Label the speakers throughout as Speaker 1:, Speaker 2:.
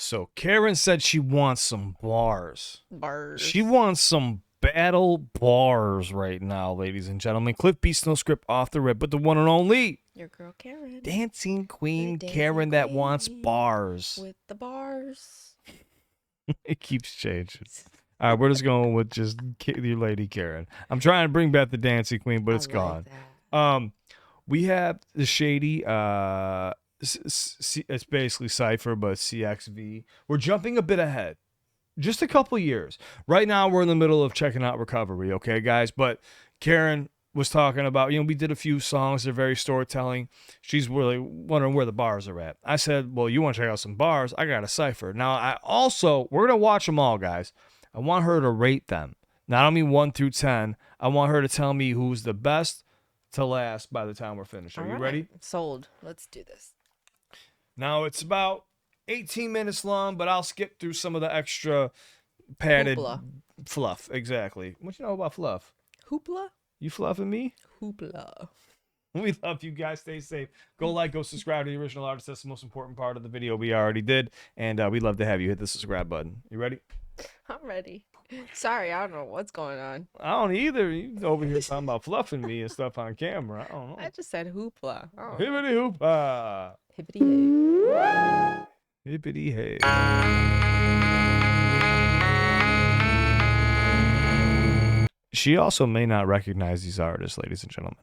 Speaker 1: So Karen said she wants some bars.
Speaker 2: Bars.
Speaker 1: She wants some battle bars right now, ladies and gentlemen. Cliff Beats, no script, off the rip, but the one and only.
Speaker 2: Your girl Karen.
Speaker 1: Dancing Queen
Speaker 2: Dancing
Speaker 1: Karen that
Speaker 2: queen
Speaker 1: wants bars.
Speaker 2: with the bars.
Speaker 1: It keeps changing. All right, we're just going with just your lady Karen. I'm trying to bring back the Dancing Queen, but it's gone. We have the Shady. It's basically CXVPHER, but CXV. We're jumping a bit ahead, just a couple years. Right now, we're in the middle of checking out recovery, okay, guys? But Karen was talking about, we did a few songs. They're very storytelling. She's really wondering where the bars are at. I said, well, you want to check out some bars? I got a CXVPHER. Now, we're going to watch them all, guys. I want her to rate them. Now, I don't mean 1 through 10. I want her to tell me who's the best to last by the time we're finished. Are you ready?
Speaker 2: Sold. Let's do this.
Speaker 1: Now, it's about 18 minutes long, but I'll skip through some of the extra padded fluff. Exactly. What you know about fluff?
Speaker 2: Hoopla?
Speaker 1: You fluffing me?
Speaker 2: Hoopla.
Speaker 1: We love you guys. Stay safe. Go like, go subscribe to the original artist. That's the most important part of the video we already did. And we'd love to have you hit the subscribe button. You ready?
Speaker 2: I'm ready. Sorry, I don't know what's going on.
Speaker 1: I don't either. You over here talking about fluffing me and stuff on camera. I don't know.
Speaker 2: I just said hoopla.
Speaker 1: Hippity hoopah.
Speaker 2: Hippity hey.
Speaker 1: Hippity hey. She also may not recognize these artists, ladies and gentlemen.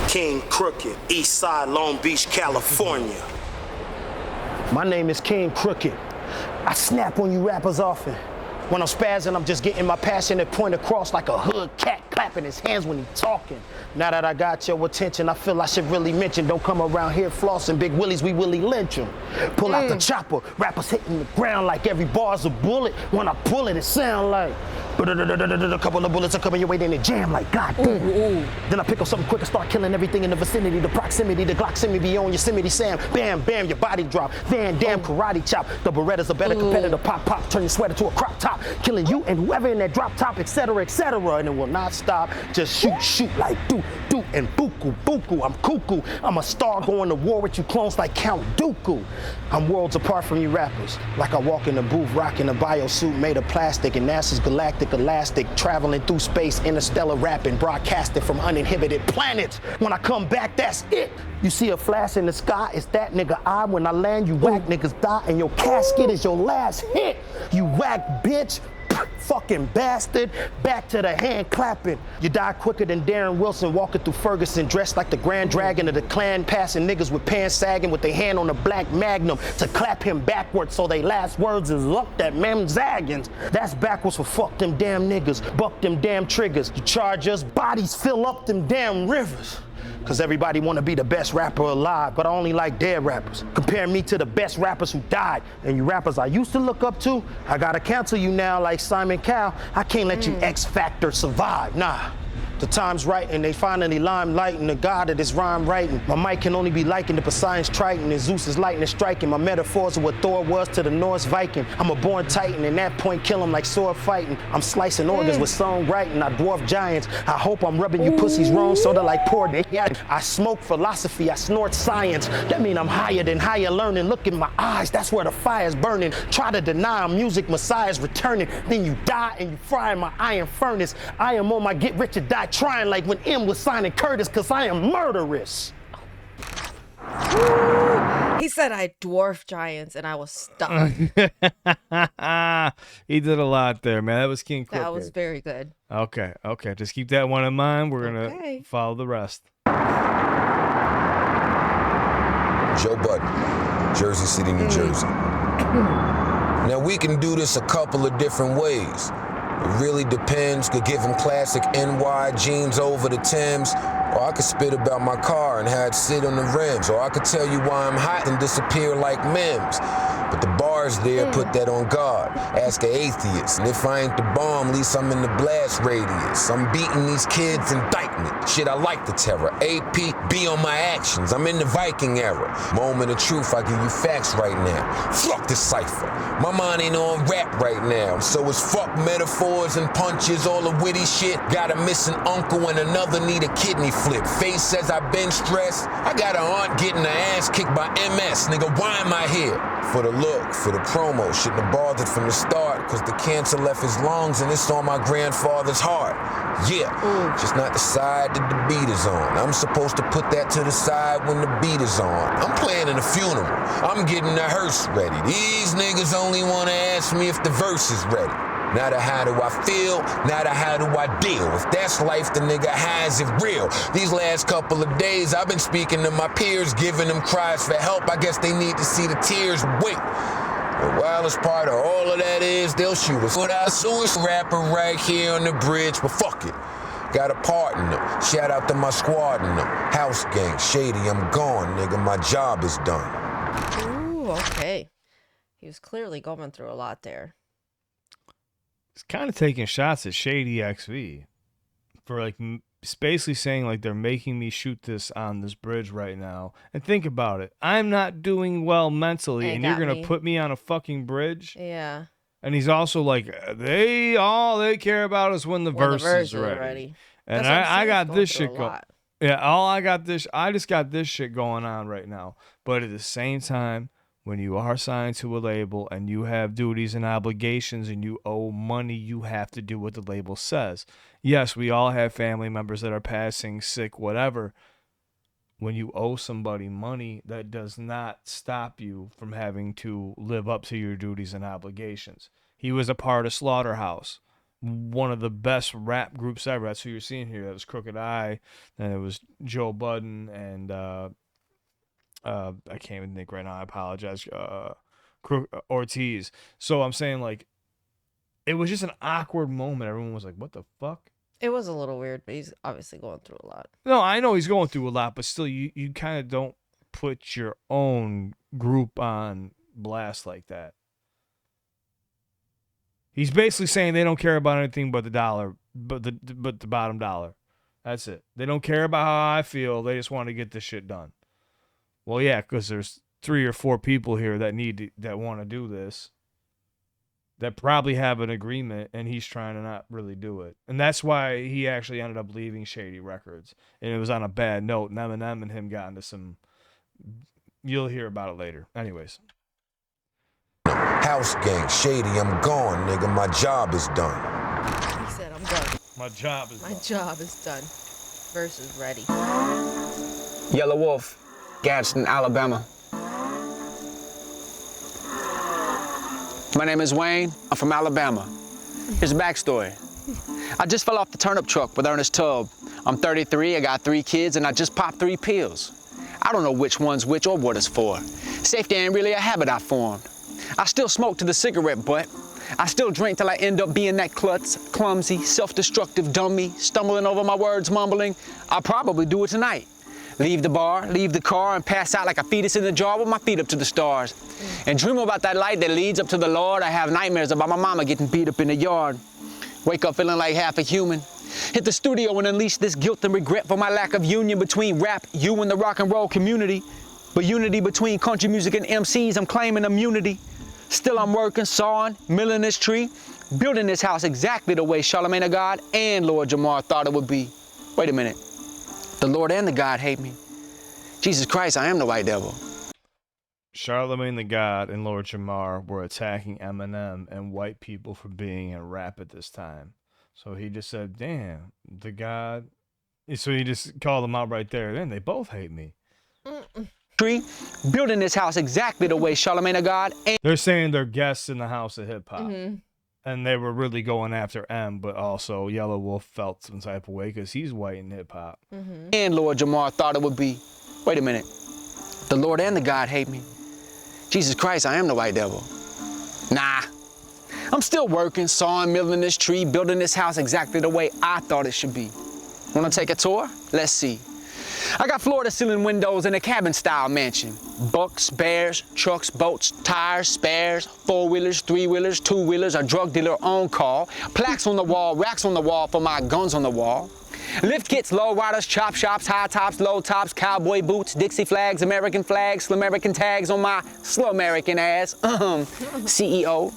Speaker 3: King Crooked, East Side, Long Beach, California.
Speaker 4: My name is King Crooked. I snap on you rappers often. When I'm spazzing, I'm just getting my passionate point across like a hood cat clapping his hands when he talking. Now that I got your attention, I feel I should really mention, don't come around here flossing big willies, we Willie lynch 'em. Pull out the chopper, rappers hitting the ground like every bar's a bullet. When I pull it, it sound like a couple of bullets are coming your way, then they jam like goddamn. Then I pick up something quick and start killing everything in the vicinity. The proximity, the Glock send me beyond Yosemite Sam. Bam, bam, your body drop. Van Dam karate chop. The Beretta's a better competitor. Pop, pop, turn your sweater to a crop top. Killing you and whoever in that drop top, etc., etc. And it will not stop. Just shoot, shoot like do, and buku, buku. I'm cuckoo. I'm a star going to war with you clones like Count Dooku. I'm worlds apart from you rappers. Like I walk in the booth rocking a biosuit made of plastic and NASA's galactic elastic, traveling through space, interstellar rapping, broadcasting from uninhibited planets. When I come back, that's it. You see a flash in the sky, it's that nigga I. When I land, you whack niggas die, and your casket is your last hit. You whack bitch. Fucking bastard, back to the hand clapping. You die quicker than Darren Wilson walking through Ferguson, dressed like the Grand Dragon of the Klan, passing niggas with pants sagging with their hand on a black magnum to clap him backwards so they last words is up that mem zaggins. That's backwards for fuck them damn niggas, buck them damn triggers. You charge us, bodies fill up them damn rivers. Cause everybody wanna be the best rapper alive, but I only like dead rappers. Compare me to the best rappers who died. And you rappers I used to look up to, I gotta cancel you now like Simon Cowell. I can't let you X Factor survive, nah. The time's right and they finally limelighting the god of this rhyme writing. My mic can only be likened to Poseidon's Triton and Zeus's lightning striking. My metaphors are what Thor was to the Norse Viking. I'm a born titan and that point kill him like sword fighting. I'm slicing organs with songwriting. I dwarf giants. I hope I'm rubbing you pussies wrong sorta like poor yeah. I smoke philosophy. I snort science. That mean I'm higher than higher learning. Look in my eyes. That's where the fire's burning. Try to deny I'm music messiah's returning. Then you die and you fry in my iron furnace. I am on my get rich or die trying like when M was signing Curtis, cause I am murderous.
Speaker 2: He said I dwarf giants and I was stuck.
Speaker 1: He did a lot there, man. That was King Crooked.
Speaker 2: That was very good.
Speaker 1: Okay. Just keep that one in mind. We're gonna follow the rest.
Speaker 5: Joe Budden, Jersey City, New Jersey. Now we can do this a couple of different ways. It really depends. Could give him classic NY jeans over the Timbs, or I could spit about my car and have it sit on the rims, or I could tell you why I'm hot and disappear like Mims. But the bar bars there, put that on guard. Ask an atheist, and if I ain't the bomb, at least I'm in the blast radius. I'm beating these kids' indictment. Shit, I like the terror. AP, be on my actions. I'm in the Viking era. Moment of truth, I give you facts right now. Fuck the cipher. My mind ain't on rap right now. So it's fuck metaphors and punches, all the witty shit. Got a missing uncle and another need a kidney flip. Face says I've been stressed. I got an aunt getting her ass kicked by MS. Nigga, why am I here? For the look, for the promo. Shouldn't have bothered from the start, cause the cancer left his lungs and it's on my grandfather's heart. Yeah, just not the side that the beat is on. I'm supposed to put that to the side when the beat is on. I'm planning a funeral. I'm getting the hearse ready. These niggas only wanna ask me if the verse is ready. Not a how do I feel, not a how do I deal. If that's life, the nigga has it real. These last couple of days, I've been speaking to my peers, giving them cries for help. I guess they need to see the tears wait. The wildest part of all of that is they'll shoot us. But I sue this rapper right here on the bridge, but fuck it. Got a part in them. Shout out to my squad in them. House gang, Shady, I'm gone, nigga. My job is done.
Speaker 2: Ooh, okay. He was clearly going through a lot there.
Speaker 1: He's kind of taking shots at Shady XV for like it's basically saying like they're making me shoot this on this bridge right now. And think about it. I'm not doing well mentally, and you're going to put me on a fucking bridge?
Speaker 2: Yeah.
Speaker 1: And he's also like, all they care about is when the verse is ready. And I got this shit going. Yeah, I just got this shit going on right now. But at the same time, when you are signed to a label and you have duties and obligations and you owe money, you have to do what the label says. Yes, we all have family members that are passing, sick, whatever. When you owe somebody money, that does not stop you from having to live up to your duties and obligations. He was a part of Slaughterhouse, one of the best rap groups ever. That's who you're seeing here. That was Crooked I, and it was Joel Budden, and I can't even think right now. I apologize. Ortiz. So I'm saying, like, it was just an awkward moment. Everyone was like, what the fuck?
Speaker 2: It was a little weird, but he's obviously going through a lot.
Speaker 1: No, I know he's going through a lot, but still, you kind of don't put your own group on blast like that. He's basically saying they don't care about anything but the dollar, but the bottom dollar. That's it. They don't care about how I feel. They just want to get this shit done. Well, yeah, because there's 3 or 4 people here that want to do this, that probably have an agreement, and he's trying to not really do it. And that's why he actually ended up leaving Shady Records. And it was on a bad note. And Eminem and him got into some... You'll hear about it later. Anyways.
Speaker 5: House gang, Shady, I'm gone, nigga. My job is done.
Speaker 2: He said, I'm done.
Speaker 1: My job is done.
Speaker 2: Verse is ready.
Speaker 6: Yelawolf, Gadsden, Alabama. My name is Wayne. I'm from Alabama. Here's a backstory. I just fell off the turnip truck with Ernest Tubb. I'm 33, I got 3 kids, and I just popped 3 pills. I don't know which one's which or what it's for. Safety ain't really a habit I formed. I still smoke to the cigarette butt. I still drink till I end up being that klutz, clumsy, self-destructive dummy, stumbling over my words, mumbling, I'll probably do it tonight. Leave the bar, leave the car, and pass out like a fetus in the jar with my feet up to the stars. And dream about that light that leads up to the Lord. I have nightmares about my mama getting beat up in the yard. Wake up feeling like half a human. Hit the studio and unleash this guilt and regret for my lack of union between rap, you, and the rock and roll community. But unity between country music and MCs, I'm claiming immunity. Still I'm working, sawing, milling this tree, building this house exactly the way Charlemagne the God and Lord Jamar thought it would be. Wait a minute. The Lord and the God hate me. Jesus Christ, I am the white devil.
Speaker 1: Charlemagne the God and Lord Jamar were attacking Eminem and white people for being in rap at this time. So he just said, damn, the God. So he just called them out right there. Then they both hate me.
Speaker 6: Tree, building this house exactly the way Charlemagne the God and...
Speaker 1: They're saying they're guests in the house of hip hop.
Speaker 2: Mm-hmm.
Speaker 1: And they were really going after M, but also Yelawolf felt some type of way because he's white in hip hop.
Speaker 2: Mm-hmm.
Speaker 6: And Lord Jamar thought it would be. Wait a minute. The Lord and the God hate me. Jesus Christ, I am the white devil. Nah. I'm still working, sawing, milling this tree, building this house exactly the way I thought it should be. Wanna take a tour? Let's see. I got floor-to-ceiling windows in a cabin-style mansion. Bucks, bears, trucks, boats, tires, spares, four-wheelers, three-wheelers, two-wheelers, a drug dealer on call, plaques on the wall, racks on the wall for my guns on the wall. Lift kits, low riders, chop shops, high tops, low tops, cowboy boots, Dixie flags, American tags on my slow American ass. CEO.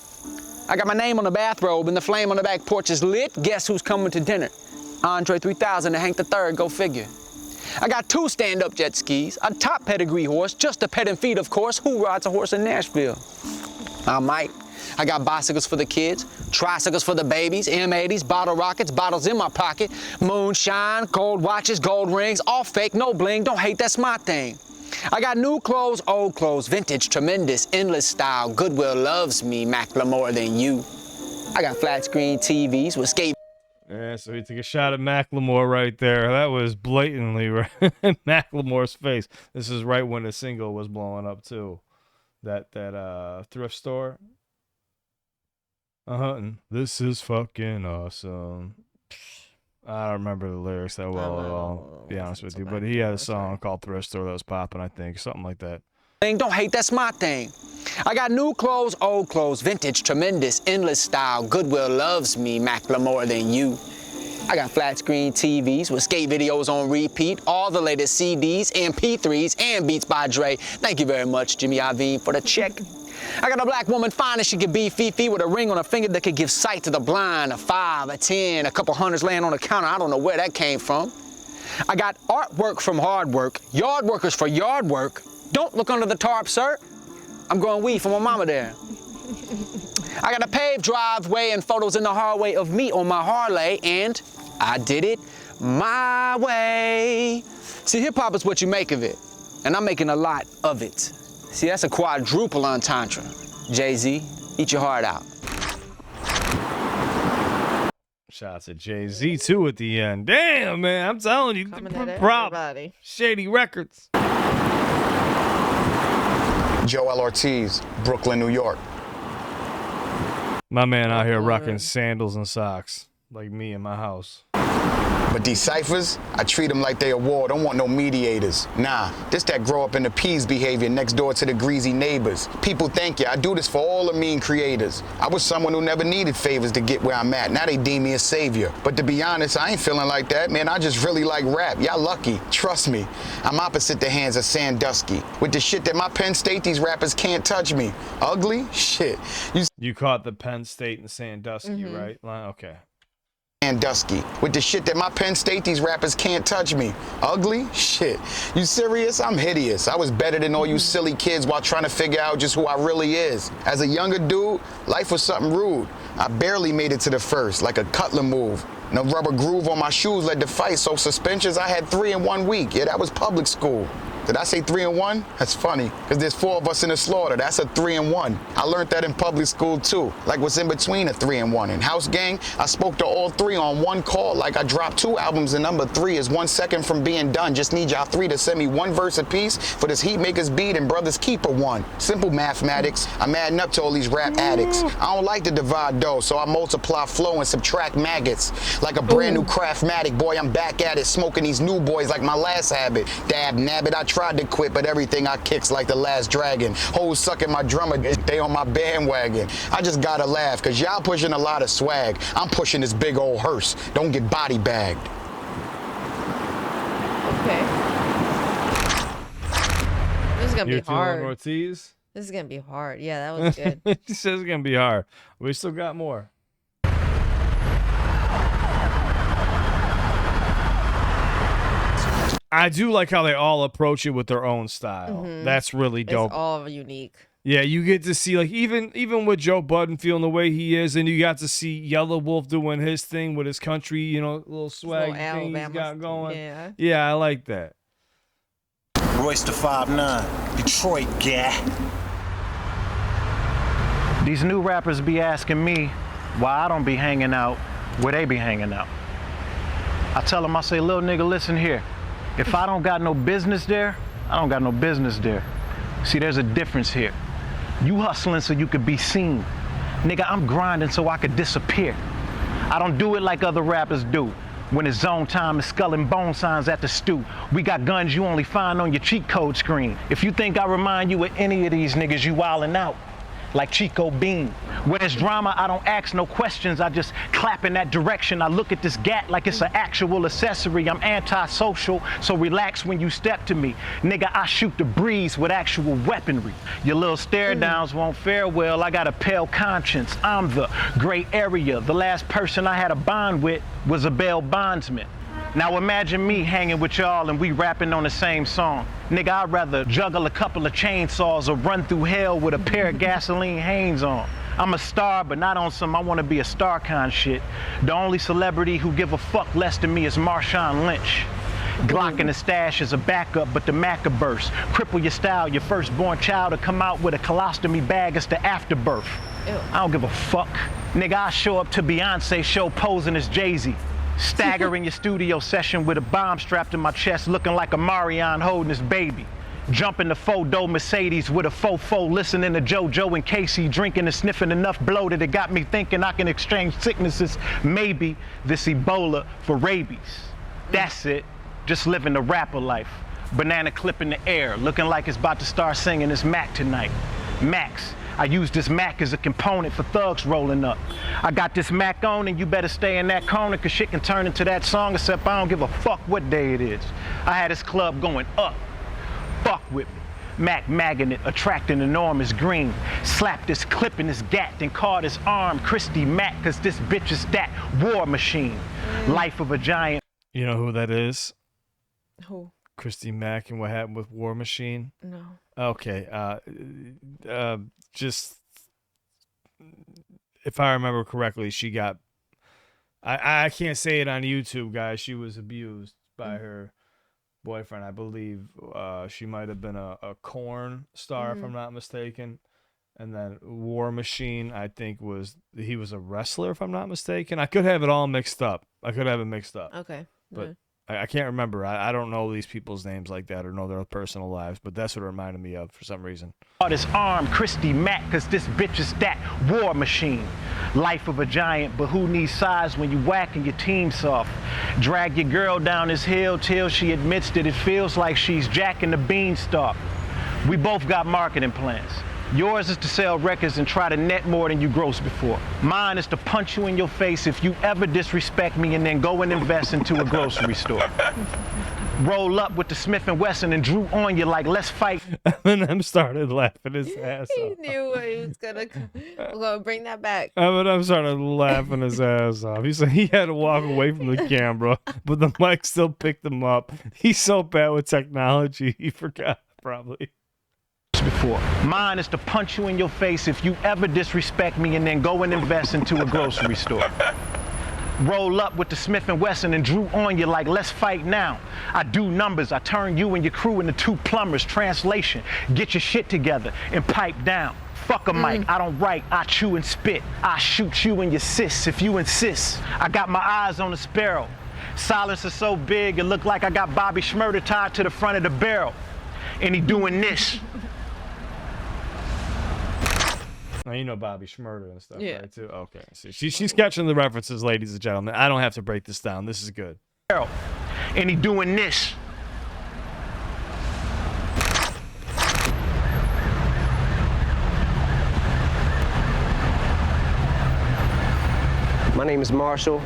Speaker 6: I got my name on the bathrobe and the flame on the back porch is lit. Guess who's coming to dinner? Andre 3000 and Hank III, go figure. I got 2 stand-up jet skis, a top pedigree horse, just to pet and feed, of course. Who rides a horse in Nashville? I might. I got bicycles for the kids, tricycles for the babies, M80s, bottle rockets, bottles in my pocket, moonshine, gold watches, gold rings, all fake, no bling, don't hate, that's my thing. I got new clothes, old clothes, vintage, tremendous, endless style, Goodwill loves me, Macklemore than you. I got flat screen TVs with skate.
Speaker 1: Yeah, so he took a shot at Macklemore right there. That was blatantly right in Macklemore's face. This is right when the single was blowing up too. That thrift store. And this is fucking awesome. I don't remember the lyrics that well at all, to be honest with you. But he had a song called Thrift Store that was popping, I think. Something like that.
Speaker 6: Don't hate, that's my thing. I got new clothes, old clothes, vintage, tremendous, endless style, Goodwill loves me, Macklemore than you. I got flat screen TVs with skate videos on repeat, all the latest CDs, MP3s, and Beats by Dre. Thank you very much, Jimmy Iovine, for the check. I got a black woman fine as she could be, Fifi, with a ring on her finger that could give sight to the blind, a 5, a 10, a couple hundreds laying on the counter. I don't know where that came from. I got artwork from hard work, yard workers for yard work. Don't look under the tarp, sir. I'm growing weed for my mama there. I got a paved driveway and photos in the hallway of me on my Harley, and I did it my way. See, hip-hop is what you make of it, and I'm making a lot of it. See, that's a quadruple entendre. Jay-Z, eat your heart out.
Speaker 1: Shots at Jay-Z too at the end. Damn, man, I'm telling you,
Speaker 2: Coming at
Speaker 1: prop.
Speaker 2: everybody.
Speaker 1: Shady Records.
Speaker 7: Joell Ortiz, Brooklyn, New York.
Speaker 1: My man out here rocking sandals and socks, like me in my house.
Speaker 7: But these ciphers, I treat them like they a war. Don't want no mediators. Nah, this that grow up in the peas behavior next door to the greasy neighbors. People thank you. I do this for all the mean creators. I was someone who never needed favors to get where I'm at. Now they deem me a savior. But to be honest, I ain't feeling like that, man. I just really like rap. Y'all lucky. Trust me. I'm opposite the hands of Sandusky. With the shit that my Penn State, these rappers can't touch me. Ugly? Shit.
Speaker 1: You caught the Penn State and Sandusky, right? Okay.
Speaker 7: Sandusky. With the shit that my Penn State, these rappers can't touch me. Ugly? Shit. You serious? I'm hideous. I was better than all you silly kids while trying to figure out just who I really is. As a younger dude, life was something rude. I barely made it to the first, like a Cutler move. No rubber groove on my shoes led to fight, so suspensions, I had 3 in 1 week. Yeah, that was public school. Did I say 3 in 1? That's funny, because there's 4 of us in the slaughter. That's a 3 in 1. I learned that in public school, too. Like what's in between a 3 in 1. In House Gang, I spoke to all 3 on one call, like I dropped 2 albums, and number 3 is 1 second from being done. Just need y'all 3 to send me 1 verse apiece for this Heatmakers beat and Brothers Keeper 1. Simple mathematics. I'm adding up to all these rap addicts. I don't like to divide dough, so I multiply flow and subtract maggots. Like a brand new Craftmatic, boy, I'm back at it, smoking these new boys like my last habit. Dab, nabbit, I tried to quit, but everything I kicks like the last dragon. Hoes sucking my drummer, they on my bandwagon. I just gotta laugh, cause y'all pushing a lot of swag. I'm pushing this big old hearse. Don't get body bagged.
Speaker 2: Okay. This is gonna be hard.
Speaker 1: Joell Ortiz.
Speaker 2: This is gonna be hard. Yeah, that was good.
Speaker 1: He says it's gonna be hard. We still got more. I do like how they all approach it with their own style. That's really dope.
Speaker 2: It's all unique.
Speaker 1: Yeah, you get to see, like, even with Joe Budden feeling the way he is, and you got to see Yelawolf doing his thing with his country, you know, little swag thing he's got going. Yeah, I like that.
Speaker 3: Royce the 5'9", Detroit guy.
Speaker 4: These new rappers be asking me why I don't be hanging out where they be hanging out. I tell them, I say, little nigga, listen here. If I don't got no business there, I don't got no business there. See, there's a difference here. You hustling so you could be seen. Nigga, I'm grinding so I could disappear. I don't do it like other rappers do. When it's zone time, it's skull and bone signs at the stew. We got guns you only find on your cheat code screen. If you think I remind you of any of these niggas, you wildin' out. Like Chico Bean. When it's drama, I don't ask no questions. I just clap in that direction. I look at this gat like it's an actual accessory. I'm antisocial, so relax when you step to me. Nigga, I shoot the breeze with actual weaponry. Your little stare downs won't fare well. I got a pale conscience. I'm the gray area. The last person I had a bond with was a bail bondsman. Now imagine me hanging with y'all and we rapping on the same song. Nigga, I'd rather juggle a couple of chainsaws or run through hell with a pair of gasoline Hanes on. I'm a star, but not on some I wanna be a star con shit. The only celebrity who give a fuck less than me is Marshawn Lynch. Glock in the stash is a backup, but the Maca burst. Cripple your style, your firstborn child to come out with a colostomy bag, it's the afterbirth.
Speaker 2: Ew.
Speaker 4: I don't give a fuck. Nigga, I show up to Beyonce show posing as Jay-Z. Stagger in your studio session with a bomb strapped to my chest, looking like a Marion holding his baby. Jump in the four-door Mercedes with a fofo, listening to JoJo and Casey, drinking and sniffing enough blow that it got me thinking I can exchange sicknesses, maybe this Ebola for rabies. That's it, just living the rapper life. Banana clip in the air, looking like it's about to start singing this Mac tonight. Max. I use this Mac as a component for thugs rolling up. I got this Mac on and you better stay in that corner cause shit can turn into that song except I don't give a fuck what day it is. I had this club going up. Fuck with me. Mac magnet attracting enormous green. Slap this clip in his gat, then call this arm Christy Mac cause this bitch is that war machine. Life of a giant.
Speaker 1: You know who that is?
Speaker 2: Who?
Speaker 1: Christy Mack and what happened with War Machine?
Speaker 2: No.
Speaker 1: Okay. Just if I remember correctly, she got I can't say it on YouTube, guys. She was abused by her boyfriend. I believe she might have been a corn star if I'm not mistaken. And then War Machine, I think he was a wrestler if I'm not mistaken. I could have it all mixed up.
Speaker 2: Okay.
Speaker 1: But I can't remember. I don't know these people's names like that or know their personal lives, but that's what it reminded me of for some reason.
Speaker 4: This arm, Christy Mac, cause this bitch is that war machine. Life of a giant, but who needs size when you whacking your team soft? Drag your girl down this hill till she admits that it feels like she's jacking the beanstalk. We both got marketing plans. Yours is to sell records and try to net more than you grossed before. Mine is to punch you in your face if you ever disrespect me and then go and invest into a grocery store. Roll up with the Smith & Wesson and drew on you like, let's fight.
Speaker 1: Eminem started laughing his ass
Speaker 2: He
Speaker 1: off.
Speaker 2: knew he was gonna. I'm gonna bring that back.
Speaker 1: Eminem started laughing his ass off. He said he had to walk away from the camera, but the mic still picked him up. He's so bad with technology, he forgot probably.
Speaker 4: Before. Mine is to punch you in your face if you ever disrespect me and then go and invest into a grocery store. Roll up with the Smith & Wesson and drew on you like, let's fight now. I do numbers, I turn you and your crew into two plumbers. Translation, get your shit together and pipe down. Fuck a mic, I don't write, I chew and spit. I shoot you and your sis if you insist. I got my eyes on the sparrow. Silence is so big, it look like I got Bobby Schmurder tied to the front of the barrel. And he doing this.
Speaker 1: Now you know Bobby Schmurder and stuff,
Speaker 2: Yeah.
Speaker 1: right, too? Okay. See, she's catching the references, ladies and gentlemen. I don't have to break this down. This is good.
Speaker 4: And he doing this.
Speaker 8: My name is Marshall.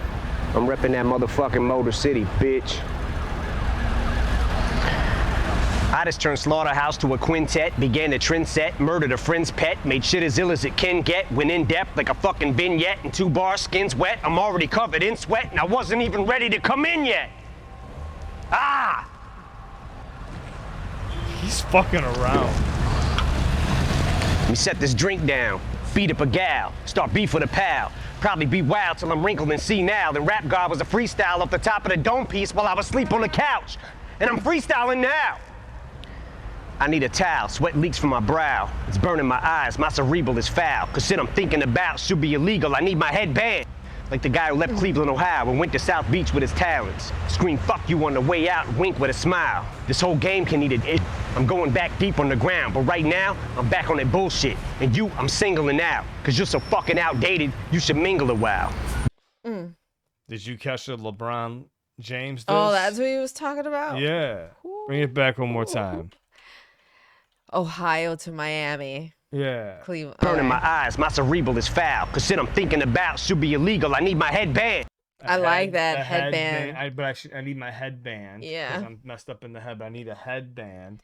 Speaker 8: I'm repping that motherfucking Motor City, bitch. I just turned Slaughterhouse to a quintet, began a trend set, murdered a friend's pet, made shit as ill as it can get, went in depth like a fucking vignette, and 2 bars, skin's wet, I'm already covered in sweat, and I wasn't even ready to come in yet. Ah!
Speaker 1: He's fucking around.
Speaker 8: Let me set this drink down, beat up a gal, start beef with a pal. Probably be wild till I'm wrinkled and senile. Then Rap God was a freestyle off the top of the dome piece while I was asleep on the couch. And I'm freestyling now. I need a towel, sweat leaks from my brow. It's burning my eyes, my cerebral is foul. Cause shit I'm thinking about should be illegal. I need my head banned. Like the guy who left Cleveland, Ohio and went to South Beach with his talents. Scream fuck you on the way out and wink with a smile. This whole game can eat it. I'm going back deep on the ground, but right now, I'm back on that bullshit. And you, I'm singling out. Cause you're so fucking outdated, you should mingle a while.
Speaker 1: Yeah, Did you catch the LeBron James diss?
Speaker 2: Oh, that's what he was talking about?
Speaker 1: Yeah. Bring it back one more time.
Speaker 2: Ohio to Miami.
Speaker 1: Yeah.
Speaker 2: Cleveland.
Speaker 8: Burning my eyes, my cerebral is foul. Cause shit I'm thinking about should be illegal. I need my headband.
Speaker 2: I like that headband.
Speaker 1: I need my headband.
Speaker 2: Yeah.
Speaker 1: Because I'm messed up in the head, but I need a headband.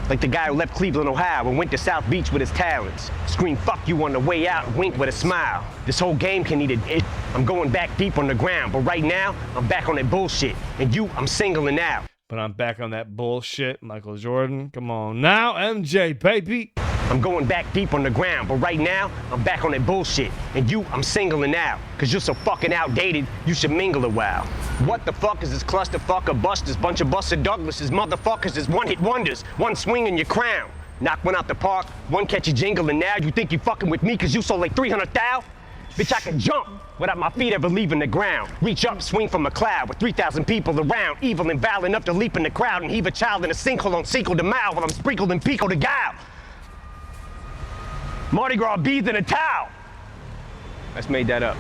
Speaker 8: Like the guy who left Cleveland, Ohio and went to South Beach with his talents. Scream fuck you on the way out and wink with a smile. This whole game can eat it. I'm going back deep on the ground, but right now, I'm back on that bullshit. And you, I'm singling out.
Speaker 1: But I'm back on that bullshit, Michael Jordan. Come on now, MJ, baby.
Speaker 8: I'm going back deep on the ground, but right now, I'm back on that bullshit. And you, I'm singling out. Cause you're so fucking outdated, you should mingle a while. What the fuck is this clusterfuck of busters? Bunch of busted Douglases, motherfuckers is one-hit wonders. One swing in your crown. Knock one out the park, one catch you jingling now. You think you fucking with me cause you sold like 300 thou? Bitch, I can jump without my feet ever leaving the ground. Reach up, swing from a cloud with 3,000 people around. Evil and vile enough to leap in the crowd and heave a child in a sinkhole on Cinco de Mayo while I'm sprinkled in Pico de Gallo. Mardi Gras beads in a towel. I just made that up.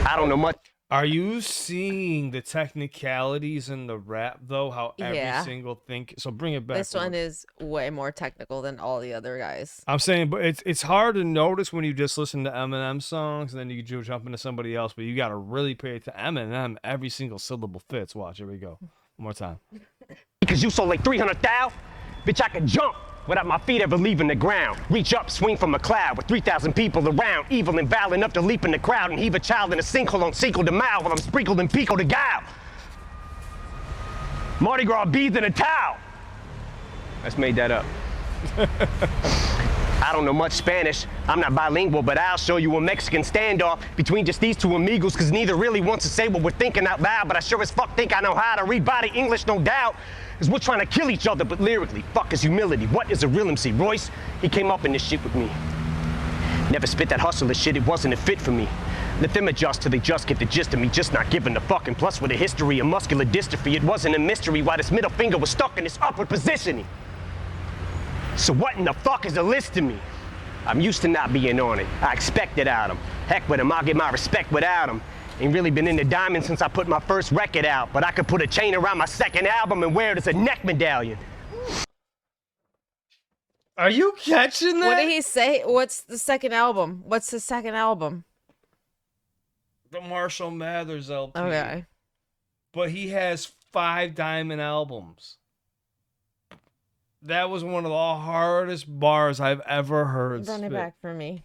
Speaker 8: I don't know much.
Speaker 1: Are you seeing the technicalities in the rap, though? How every single thing... So bring it back.
Speaker 2: This one is way more technical than all the other guys.
Speaker 1: I'm saying, but it's hard to notice when you just listen to Eminem songs and then you jump into somebody else, but you got to really pay attention. Eminem, every single syllable fits. Watch, here we go. One more time.
Speaker 8: Because you sold like 300 thou? Bitch, I can jump without my feet ever leaving the ground. Reach up, swing from a cloud with 3,000 people around. Evil and vile enough to leap in the crowd and heave a child in a sinkhole on Cinco de Mayo while I'm sprinkled in Pico de Gallo. Mardi Gras beads in a towel. I just made that up. I don't know much Spanish. I'm not bilingual, but I'll show you a Mexican standoff between just these two amigos, cause neither really wants to say what we're thinking out loud, but I sure as fuck think I know how to read body English, no doubt. Cause we're trying to kill each other, but lyrically, fuck is humility. What is a real MC? Royce, he came up in this shit with me. Never spit that hustler shit, it wasn't a fit for me. Let them adjust till they just get the gist of me, just not giving a fuck. And plus with a history of muscular dystrophy, it wasn't a mystery why this middle finger was stuck in this upward positioning. So what in the fuck is a list to me? I'm used to not being on it. I expect it out of him. Heck with him, I'll get my respect without him. Ain't really been into diamonds since I put my first record out, but I could put a chain around my second album and wear it as a neck medallion.
Speaker 1: Are you catching that?
Speaker 2: What did he say? What's the second album? What's the second album?
Speaker 1: The Marshall Mathers LP.
Speaker 2: Okay.
Speaker 1: But he has 5 diamond albums. That was one of the hardest bars I've ever heard.
Speaker 2: Run it back for me.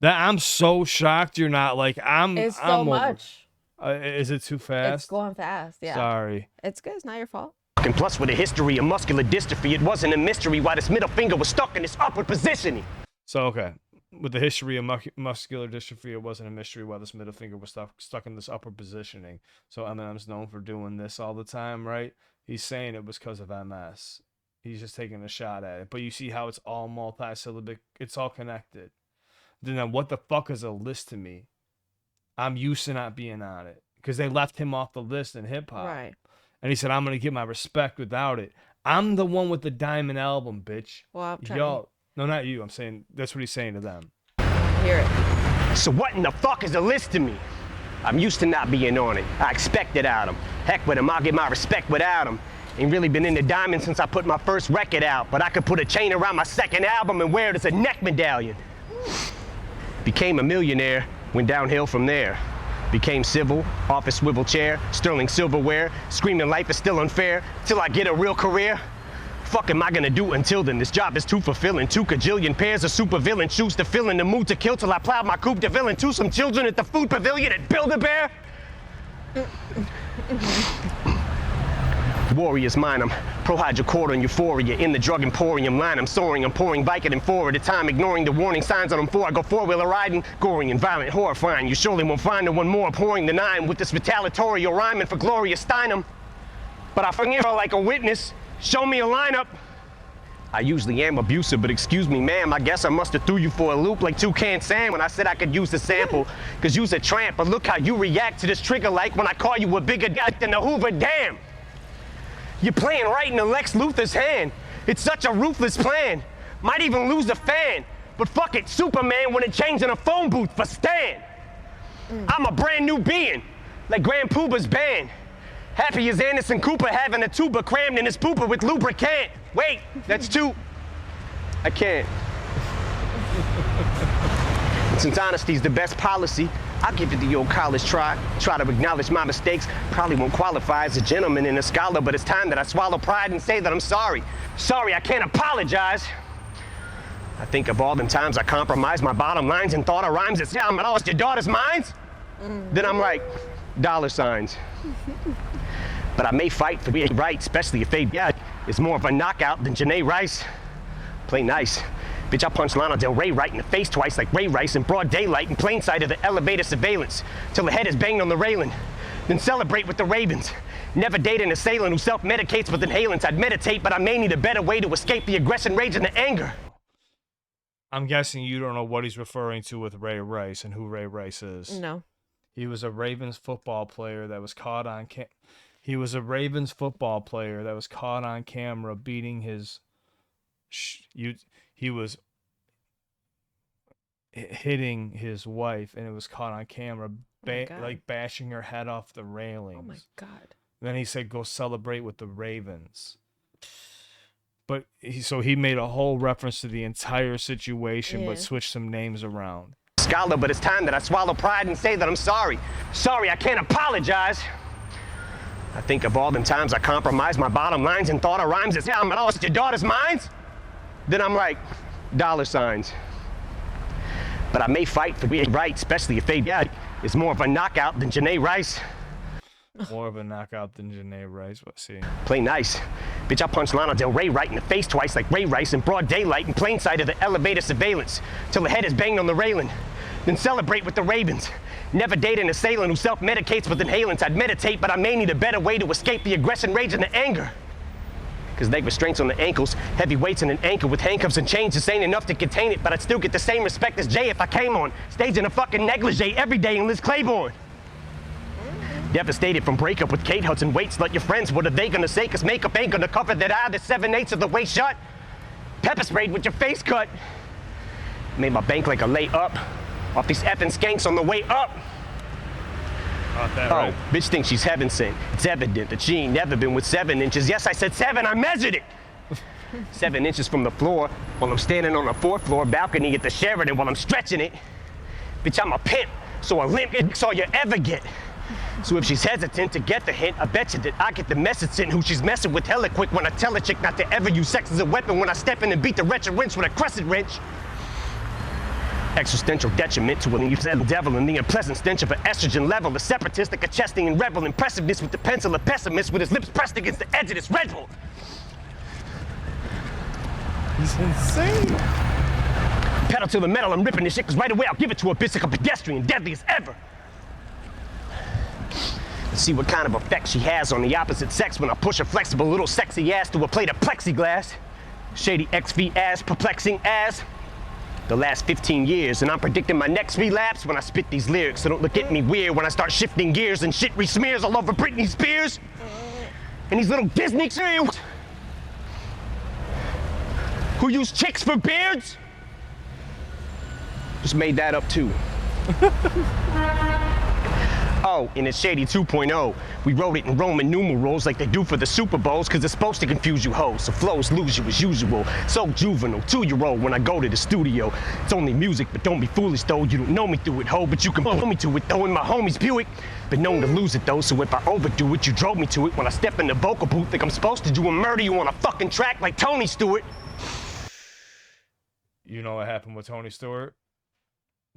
Speaker 1: That I'm so shocked you're not like
Speaker 2: It's so much.
Speaker 1: Is it too fast?
Speaker 2: It's going fast. Yeah.
Speaker 1: Sorry.
Speaker 2: It's good. It's not your fault.
Speaker 8: And plus with a history of muscular dystrophy, it wasn't a mystery why this middle finger was stuck in this upward positioning.
Speaker 1: So okay, with the history of muscular dystrophy, it wasn't a mystery why this middle finger was stuck in this upward positioning. So Eminem's known for doing this all the time, right? He's saying it was because of MS. He's just taking a shot at it. But you see how it's all multi-syllabic. It's all connected. Then what the fuck is a list to me? I'm used to not being on it because they left him off the list in hip hop.
Speaker 2: Right.
Speaker 1: And he said, I'm going to get my respect without it. I'm the one with the diamond album, bitch.
Speaker 2: Well, I'm trying
Speaker 1: Yo, no, not you. I'm saying that's what he's saying to them.
Speaker 2: Hear it.
Speaker 8: So what in the fuck is a list to me? I'm used to not being on it. I expect it out of him. Heck with him, I'll get my respect without him. Ain't really been into diamonds since I put my first record out, but I could put a chain around my second album and wear it as a neck medallion. Became a millionaire, went downhill from there. Became civil, office swivel chair, sterling silverware, screaming life is still unfair, till I get a real career. Fuck am I gonna do until then? This job is too fulfilling. 2 kajillion pairs of supervillain shoes to fill in the mood to kill till I plowed my coupe de ville into some children at the food pavilion at Build-A-Bear. Warriors mine, I'm pro-hydrocodone euphoria in the drug emporium line. I'm soaring, I'm pouring Vicodin 4 at a time, ignoring the warning signs on them 4. I go 4-wheeler riding, gory and violent, horrifying. You surely won't find no one more abhorring than I am with this retaliatory rhyming for Gloria Steinem. But I forgive her like a witness. Show me a lineup. I usually am abusive, but excuse me, ma'am, I guess I must have threw you for a loop like Toucan Sam when I said I could use the sample. Cause you's a tramp, but look how you react to this trigger like when I call you a bigger guy than the Hoover Dam. You're playing right into Lex Luthor's hand. It's such a ruthless plan. Might even lose a fan. But fuck it, Superman wouldn't change in a phone booth for Stan. I'm a brand new being, like Grand Pooba's band. Happy as Anderson Cooper having a tuba crammed in his pooper with lubricant. Wait, that's two. I can't. Since honesty's the best policy, I'll give it the old college try. Try to acknowledge my mistakes. Probably won't qualify as a gentleman and a scholar, but it's time that I swallow pride and say that I'm sorry. Sorry, I can't apologize. I think of all them times I compromised my bottom lines and thought of rhymes that sound, but I lost your daughter's minds. Then I'm like, dollar signs. But I may fight for being right, especially if they is more of a knockout than Janae Rice. Play nice. Bitch, I punched Lana Del Rey right in the face twice like Ray Rice in broad daylight in plain sight of the elevator surveillance till the head is banged on the railing. Then celebrate with the Ravens. Never date an assailant who self-medicates with inhalants. I'd meditate, but I may need a better way to escape the aggression, rage, and the anger.
Speaker 1: I'm guessing you don't know what he's referring to with Ray Rice and who Ray Rice is.
Speaker 2: No.
Speaker 1: He was a Ravens football player that was caught on He was a Ravens football player that was caught on camera beating his he was hitting his wife, and it was caught on camera, like bashing her head off the railings.
Speaker 2: Oh my God.
Speaker 1: Then he said, "Go celebrate with the Ravens." But he made a whole reference to the entire situation, but switched some names around.
Speaker 8: Scholar, but it's time that I swallow pride and say that I'm sorry. Sorry, I can't apologize. I think of all them times I compromised my bottom lines and thought of rhymes that sound, but I lost your daughter's minds. Then I'm like, dollar signs. But I may fight for being right, especially if they is more of a knockout than Janae Rice.
Speaker 1: More of a knockout than Janae Rice. Let's see.
Speaker 8: Play nice. Bitch, I punched Lana Del Rey right in the face twice like Ray Rice in broad daylight in plain sight of the elevator surveillance till the head is banged on the railing. Then celebrate with the Ravens. Never date an assailant who self-medicates with inhalants. I'd meditate, but I may need a better way to escape the aggression, rage, and the anger. Cause leg restraints on the ankles, heavy weights and an anchor with handcuffs and chains just ain't enough to contain it, but I'd still get the same respect as Jay if I came on stage in a fucking negligee every day in Liz Claiborne. Devastated from breakup with Kate Hudson. Wait, let your friends, what are they gonna say? Cause makeup ain't gonna cover that eye, the 7/8 of the way shut. Pepper sprayed with your face cut. Made my bank like a lay up. Off these effing skanks on the way up.
Speaker 1: Right.
Speaker 8: Bitch thinks she's heaven sent. It's evident that she ain't never been with 7 inches. Yes, I said 7, I measured it. 7 inches from the floor while I'm standing on a 4th floor balcony at the Sheridan while I'm stretching it. Bitch, I'm a pimp, so a limp is all you ever get. So if she's hesitant to get the hint, I bet you that I get the message sent who she's messing with hella quick when I tell a chick not to ever use sex as a weapon when I step in and beat the wretched wrench with a crescent wrench. Existential detriment to a devil and the unpleasant stench of an estrogen level, a separatist like a chesting and rebel, impressiveness with the pencil, a pessimist with his lips pressed against the edge of this Red Bull.
Speaker 1: He's insane.
Speaker 8: Pedal to the metal, I'm ripping this shit, cause right away I'll give it to a bitch like a pedestrian, deadly as ever. Let's see what kind of effect she has on the opposite sex when I push her flexible little sexy ass through a plate of plexiglass. Shady XV ass, perplexing ass. The last 15 years, and I'm predicting my next relapse when I spit these lyrics, so don't look at me weird when I start shifting gears and shit re-smears all over Britney Spears. And these little Disney cereals who use chicks for beards. Just made that up too. Oh, and it's Shady 2.0. We wrote it in Roman numerals like they do for the Super Bowls, cause it's supposed to confuse you hoes, so flows lose you as usual. So juvenile, 2-year-old when I go to the studio. It's only music, but don't be foolish though. You don't know me through it, ho, but you can pull me to it though in my homie's Buick. Been known to lose it though, so if I overdo it, you drove me to it. When I step in the vocal booth, think I'm supposed to do and murder you on a fucking track like Tony Stewart.
Speaker 1: You know what happened with Tony Stewart?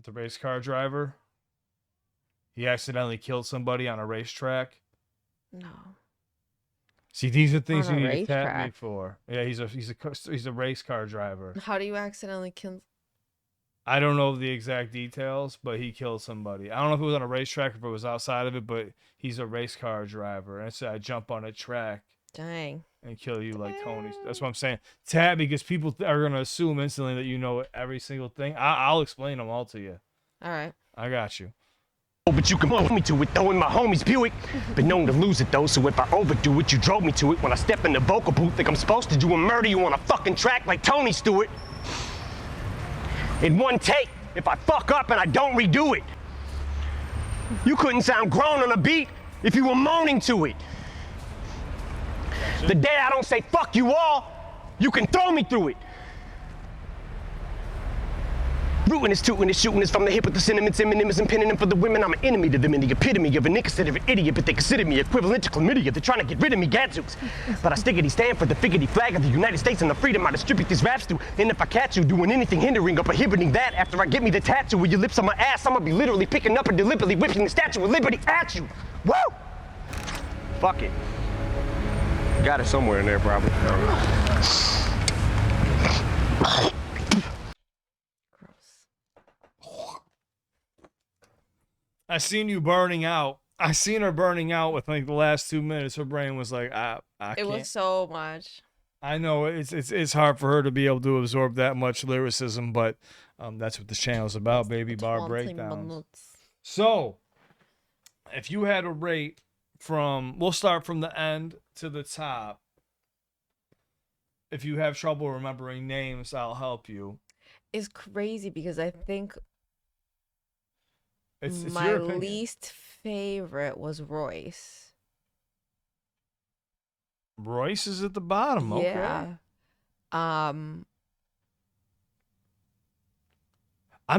Speaker 1: The race car driver? He accidentally killed somebody on a racetrack.
Speaker 2: No.
Speaker 1: See, these are things
Speaker 2: On
Speaker 1: you
Speaker 2: a
Speaker 1: need to tap me
Speaker 2: racetrack?
Speaker 1: for. Yeah, he's a race car driver.
Speaker 2: How do you accidentally kill?
Speaker 1: I don't know the exact details, but he killed somebody. I don't know if it was on a racetrack or if it was outside of it, but he's a race car driver. And so I jump on a track
Speaker 2: Dang.
Speaker 1: and kill you like Tony. That's what I'm saying. Tap me, because people are going to assume instantly that you know every single thing. I'll explain them all to you.
Speaker 2: All right.
Speaker 1: I got you.
Speaker 8: Oh, but you can pull me to it though in my homie's Buick. Been known to lose it though, so if I overdo it, you drove me to it. When I step in the vocal booth, think I'm supposed to do and murder you on a fucking track like Tony Stewart. In one take, if I fuck up and I don't redo it. You couldn't sound grown on a beat if you were moaning to it. The day I don't say fuck you all, you can throw me through it. Rooting is tooting is shooting is from the hip with the sentiments, Eminem and pinning them for the women. I'm an enemy to them and the epitome of a inconsiderate idiot, but they consider me equivalent to chlamydia. They're trying to get rid of me, gadzooks. But I stickity stand for the figgity flag of the United States and the freedom I distribute these raps to. And if I catch you doing anything hindering or prohibiting that, after I get me the tattoo with your lips on my ass, I'ma be literally picking up and deliberately whipping the Statue of Liberty at you. Woo! Fuck it. Got it somewhere in there, probably. I don't know.
Speaker 1: I seen you burning out. I seen her burning out with like the last 2 minutes. Her brain was like, I can't.
Speaker 2: It was so much.
Speaker 1: I know it's hard for her to be able to absorb that much lyricism, but that's what this channel is about, baby. Bar breakdowns. So, if you had a rate we'll start from the end to the top. If you have trouble remembering names, I'll help you.
Speaker 2: It's crazy because I think
Speaker 1: It's
Speaker 2: my
Speaker 1: your opinion.
Speaker 2: least favorite was Royce.
Speaker 1: Royce is at the bottom. Okay.
Speaker 2: Yeah.
Speaker 1: I'm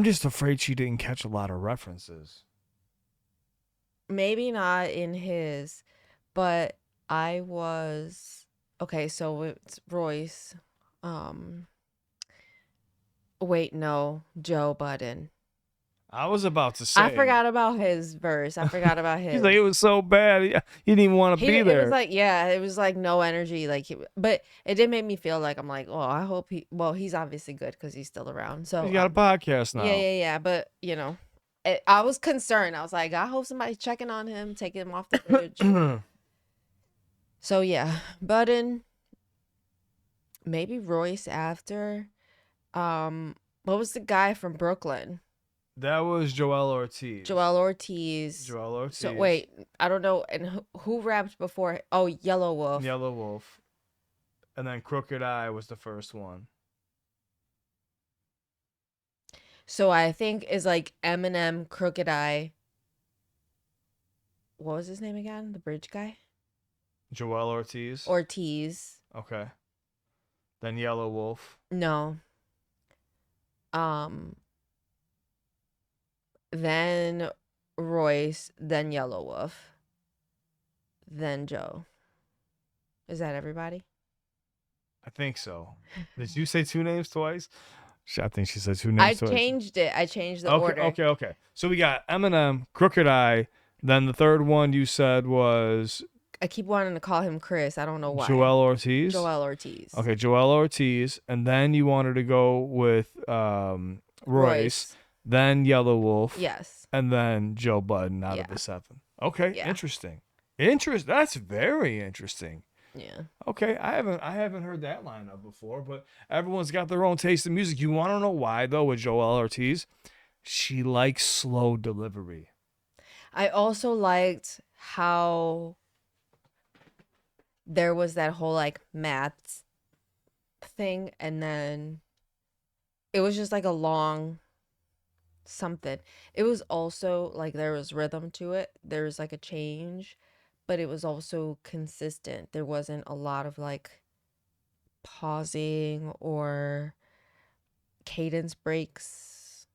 Speaker 1: just afraid she didn't catch a lot of references.
Speaker 2: Maybe not in his, but I was okay. So it's Royce. Wait, no, Joe Budden.
Speaker 1: I was about to say.
Speaker 2: I forgot about his verse. I forgot about his.
Speaker 1: He's like, it was so bad. He didn't even want to be there.
Speaker 2: It was like, yeah, it was like no energy. Like, but it did make me feel like I'm like, oh, I hope he's obviously good because he's still around. So
Speaker 1: He got a podcast now.
Speaker 2: Yeah. But you know, I was concerned. I was like, I hope somebody's checking on him, taking him off the bridge. So yeah, Budden, maybe Royce after. What was the guy from Brooklyn?
Speaker 1: That was Joell Ortiz.
Speaker 2: Joell Ortiz. So wait, I don't know. And who rapped before? Oh, Yelawolf.
Speaker 1: Yelawolf. And then Crooked Eye was the first one.
Speaker 2: So I think is like Eminem, Crooked Eye. What was his name again? The bridge guy?
Speaker 1: Joell Ortiz.
Speaker 2: Ortiz.
Speaker 1: Okay. Then Yelawolf.
Speaker 2: No. Then Royce, then Yelawolf, then Joe. Is that everybody?
Speaker 1: I think so. Did you say two names twice? I think she said two names twice.
Speaker 2: I changed it. I changed the order.
Speaker 1: Okay. So we got Eminem, Crooked Eye. Then the third one you said was...
Speaker 2: I keep wanting to call him Chris. I don't know why.
Speaker 1: Joell Ortiz?
Speaker 2: Joell Ortiz.
Speaker 1: Okay, Joell Ortiz. And then you wanted to go with Royce. Then Yelawolf.
Speaker 2: Yes.
Speaker 1: And then Joe Budden out of the seven. Okay, interesting. That's very interesting.
Speaker 2: Yeah.
Speaker 1: Okay, I haven't heard that lineup before, but everyone's got their own taste in music. You want to know why though with Joell Ortiz? She likes slow delivery.
Speaker 2: I also liked how there was that whole like math thing, and then it was just like a long something. It was also like there was rhythm to it. There was like a change, but it was also consistent. There wasn't a lot of like pausing or cadence breaks.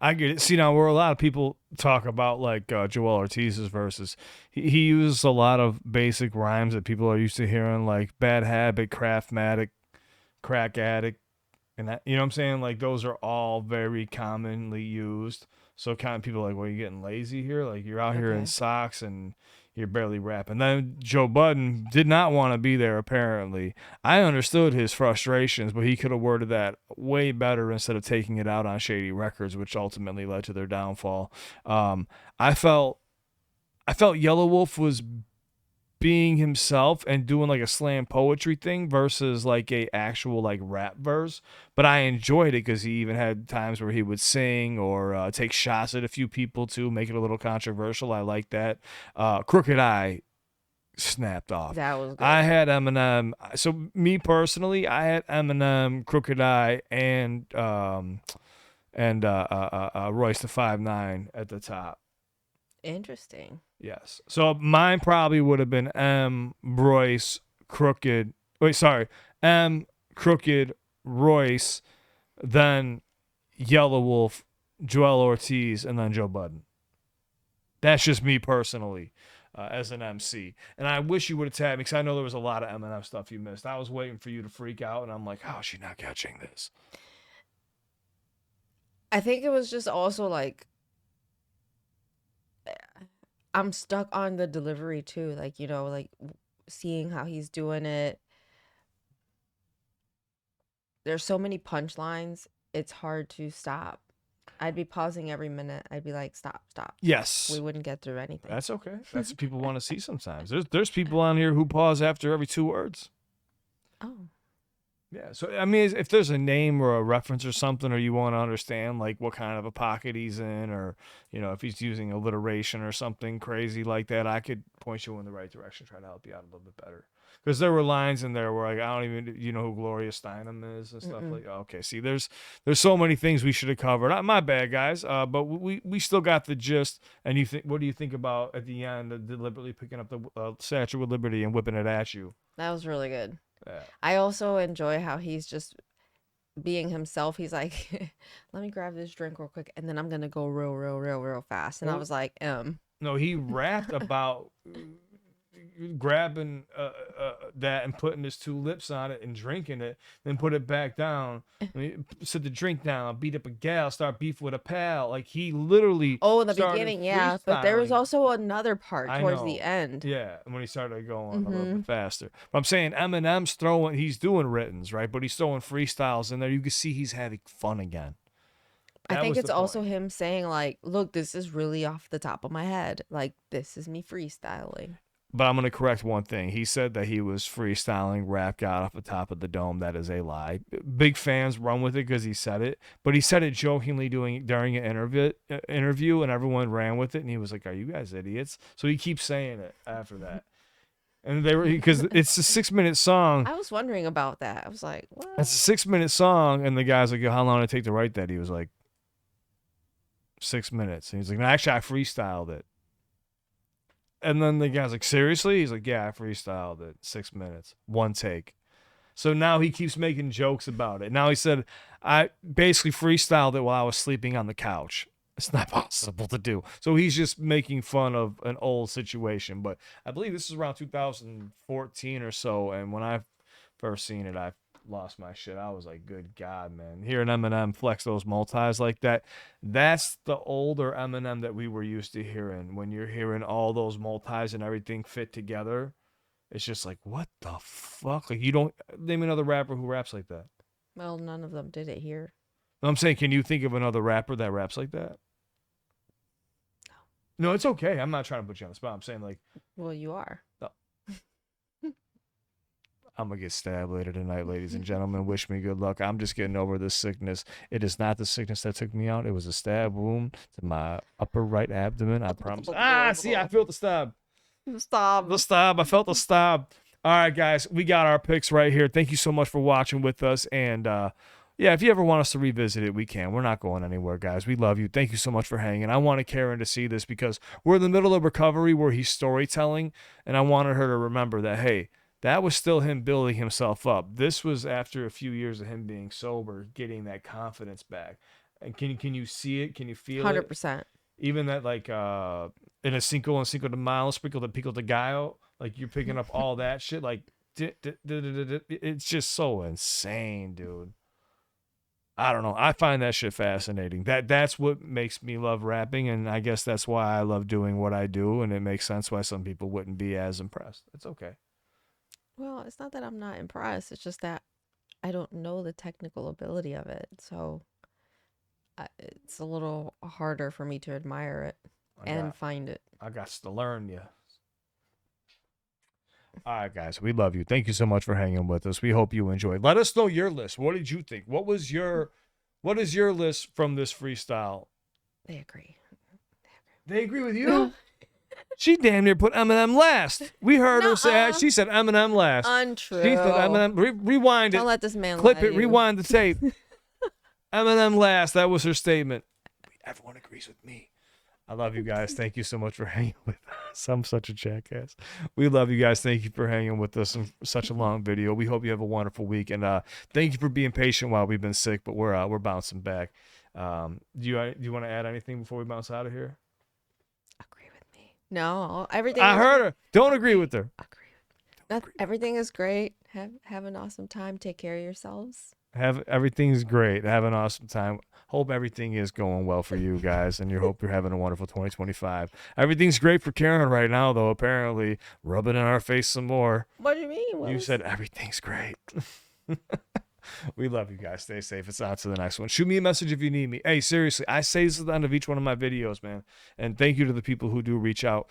Speaker 1: I get it. See, now where a lot of people talk about like Joell Ortiz's verses, he uses a lot of basic rhymes that people are used to hearing, like bad habit, craftmatic, crack addict. And that, you know what I'm saying? Like those are all very commonly used. So kind of people are like, well, you're getting lazy here. Like you're out here in socks and you're barely rapping. Then Joe Budden did not want to be there, apparently. I understood his frustrations, but he could have worded that way better instead of taking it out on Shady Records, which ultimately led to their downfall. I felt Yelawolf was being himself and doing like a slam poetry thing versus like a actual like rap verse, but I enjoyed it because he even had times where he would sing or take shots at a few people to make it a little controversial. I like that. Crooked Eye snapped off.
Speaker 2: That was good.
Speaker 1: I had Eminem. So me personally, I had Eminem, Crooked Eye, and Royce the 5'9" at the top.
Speaker 2: Interesting.
Speaker 1: Yes. So mine probably would have been M, Royce, Crooked. Wait, sorry. M, Crooked, Royce, then Yelawolf, Joell Ortiz, and then Joe Budden. That's just me personally as an MC. And I wish you would have tagged me because I know there was a lot of Eminem stuff you missed. I was waiting for you to freak out, and I'm like, how is she not catching this?
Speaker 2: I think it was just also like I'm stuck on the delivery too. Like, you know, like seeing how he's doing it. There's so many punchlines, it's hard to stop. I'd be pausing every minute. I'd be like, stop, stop.
Speaker 1: Yes.
Speaker 2: We wouldn't get through anything.
Speaker 1: That's okay. That's what people want to see sometimes. There's people on here who pause after every 2 words.
Speaker 2: Oh.
Speaker 1: Yeah. So, I mean, if there's a name or a reference or something, or you want to understand, like, what kind of a pocket he's in, or, you know, if he's using alliteration or something crazy like that, I could point you in the right direction, try to help you out a little bit better. Because there were lines in there where, like, I don't even, you know who Gloria Steinem is and stuff like. Okay, see, there's so many things we should have covered. My bad, guys. But we still got the gist. And you think, what do you think about at the end, deliberately picking up the Statue of Liberty and whipping it at you?
Speaker 2: That was really good.
Speaker 1: Yeah.
Speaker 2: I also enjoy how he's just being himself. He's like, let me grab this drink real quick, and then I'm gonna go real fast. And I was like,
Speaker 1: No, he rapped about grabbing that and putting his 2 lips on it and drinking it, then put it back down. Set the drink down, beat up a gal, start beef with a pal. Like, he literally.
Speaker 2: Oh, in the
Speaker 1: started
Speaker 2: beginning, yeah. But there was
Speaker 1: freestyling.
Speaker 2: also another part
Speaker 1: I
Speaker 2: towards
Speaker 1: know.
Speaker 2: the end.
Speaker 1: Yeah, when he started going a little bit faster. But I'm saying Eminem's he's doing writtens, right? But he's throwing freestyles in there. You can see he's having fun again.
Speaker 2: I
Speaker 1: That
Speaker 2: think
Speaker 1: was
Speaker 2: it's
Speaker 1: the
Speaker 2: also
Speaker 1: point.
Speaker 2: him saying, like, look, this is really off the top of my head. Like, this is me freestyling.
Speaker 1: But I'm going to correct one thing. He said that he was freestyling Rap God off the top of the dome. That is a lie. Big fans run with it because he said it. But he said it jokingly during an interview, and everyone ran with it. And he was like, are you guys idiots? So he keeps saying it after that. And they were, because it's a 6-minute song.
Speaker 2: I was wondering about that. I was like, what?
Speaker 1: It's a 6-minute song. And the guy's like, how long did it take to write that? He was like, 6 minutes. And he's like, no, actually, I freestyled it. And then the guy's like, seriously? He's like, yeah, I freestyled it. 6 minutes. 1 take. So now he keeps making jokes about it. Now he said, I basically freestyled it while I was sleeping on the couch. It's not possible to do. So he's just making fun of an old situation. But I believe this is around 2014 or so. And when I first seen it, I lost my shit. I was like, good God, man. Hearing Eminem flex those multis like that, that's the older Eminem that we were used to hearing. When you're hearing all those multis and everything fit together, it's just like, what the fuck? Like, you don't name another rapper who raps like that.
Speaker 2: Well, none of them did it here.
Speaker 1: I'm saying, can you think of another rapper that raps like that? No, it's okay. I'm not trying to put you on the spot. I'm saying, like,
Speaker 2: Well, you are.
Speaker 1: I'm going to get stabbed later tonight, ladies and gentlemen. Wish me good luck. I'm just getting over this sickness. It is not the sickness that took me out. It was a stab wound to my upper right abdomen. I promise. See, I felt the stab.
Speaker 2: Stop.
Speaker 1: The stab. I felt the stab. All right, guys. We got our picks right here. Thank you so much for watching with us. And, yeah, if you ever want us to revisit it, we can. We're not going anywhere, guys. We love you. Thank you so much for hanging. I wanted Karen to see this because we're in the middle of recovery where he's storytelling, and I wanted her to remember that, hey, that was still him building himself up. This was after a few years of him being sober, getting that confidence back. And can you see it? Can you feel
Speaker 2: 100%.
Speaker 1: it? 100%. Even that, like, in a Cinco de Mayo, Sprinkle de Pico de Gallo, like, you're picking up all that shit. Like, it's just so insane, dude. I don't know. I find that shit fascinating. That's what makes me love rapping, and I guess that's why I love doing what I do, and it makes sense why some people wouldn't be as impressed. It's okay.
Speaker 2: Well, it's not that I'm not impressed. It's just that I don't know the technical ability of it. So it's a little harder for me to admire it and find it.
Speaker 1: I got to learn you. All right, guys. We love you. Thank you so much for hanging with us. We hope you enjoyed. Let us know your list. What did you think? What is your list from this freestyle?
Speaker 2: They agree.
Speaker 1: They agree with you? She damn near put Eminem last. We heard her say, she said Eminem last.
Speaker 2: Untrue.
Speaker 1: She said Eminem. Rewind it.
Speaker 2: Don't let this man
Speaker 1: clip
Speaker 2: lie
Speaker 1: it.
Speaker 2: to you.
Speaker 1: Rewind the tape. Eminem last. That was her statement. Everyone agrees with me. I love you guys. Thank you so much for hanging with us. I'm such a jackass. We love you guys. Thank you for hanging with us in such a long video. We hope you have a wonderful week, and thank you for being patient while we've been sick. But we're bouncing back. Do you want to add anything before we bounce out of here?
Speaker 2: Agree with me. No, everything.
Speaker 1: I heard her. Don't agree with her.
Speaker 2: Everything is great. Have an awesome time. Take care of yourselves.
Speaker 1: Everything's great. Have an awesome time. Hope everything is going well for you guys, and hope you're having a wonderful 2025. Everything's great for Karen right now, though. Apparently, rub it in our face some more.
Speaker 2: What do you mean?
Speaker 1: You said everything's great. We love you guys. Stay safe. It's on to the next one. Shoot me a message if you need me. Hey, seriously, I say this at the end of each one of my videos, man. And thank you to the people who do reach out.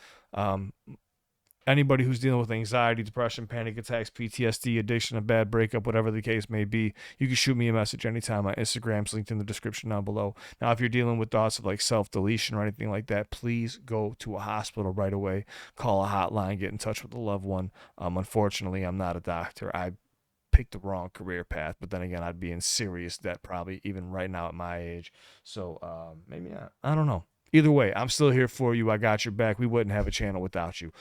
Speaker 1: Anybody who's dealing with anxiety, depression, panic attacks, PTSD, addiction, a bad breakup, whatever the case may be, you can shoot me a message anytime. My Instagram's linked in the description down below. Now, if you're dealing with thoughts of like self-deletion or anything like that, please go to a hospital right away. Call a hotline. Get in touch with a loved one. Unfortunately, I'm not a doctor. I picked the wrong career path, but then again, I'd be in serious debt probably even right now at my age. So maybe not. I don't know. Either way, I'm still here for you. I got your back. We wouldn't have a channel without you.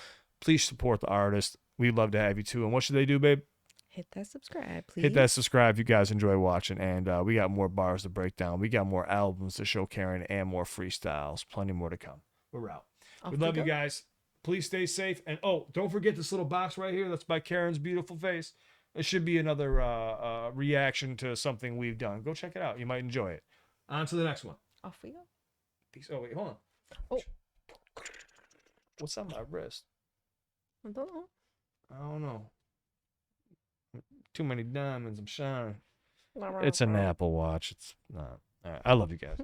Speaker 1: Please support the artist. We'd love to have you too. And what should they do, babe?
Speaker 2: Hit that subscribe, please.
Speaker 1: Hit that subscribe if you guys enjoy watching. And we got more bars to break down. We got more albums to show Karen and more freestyles. Plenty more to come. We're out. We love you guys. Please stay safe. And don't forget this little box right here. That's by Karen's beautiful face. It should be another reaction to something we've done. Go check it out. You might enjoy it. On to the next one.
Speaker 2: Off we go.
Speaker 1: Oh, wait, hold on.
Speaker 2: Oh.
Speaker 1: What's on my wrist?
Speaker 2: I don't know.
Speaker 1: I don't know. Too many diamonds. I'm shining. It's an Apple Watch. It's not. All right. I love you guys.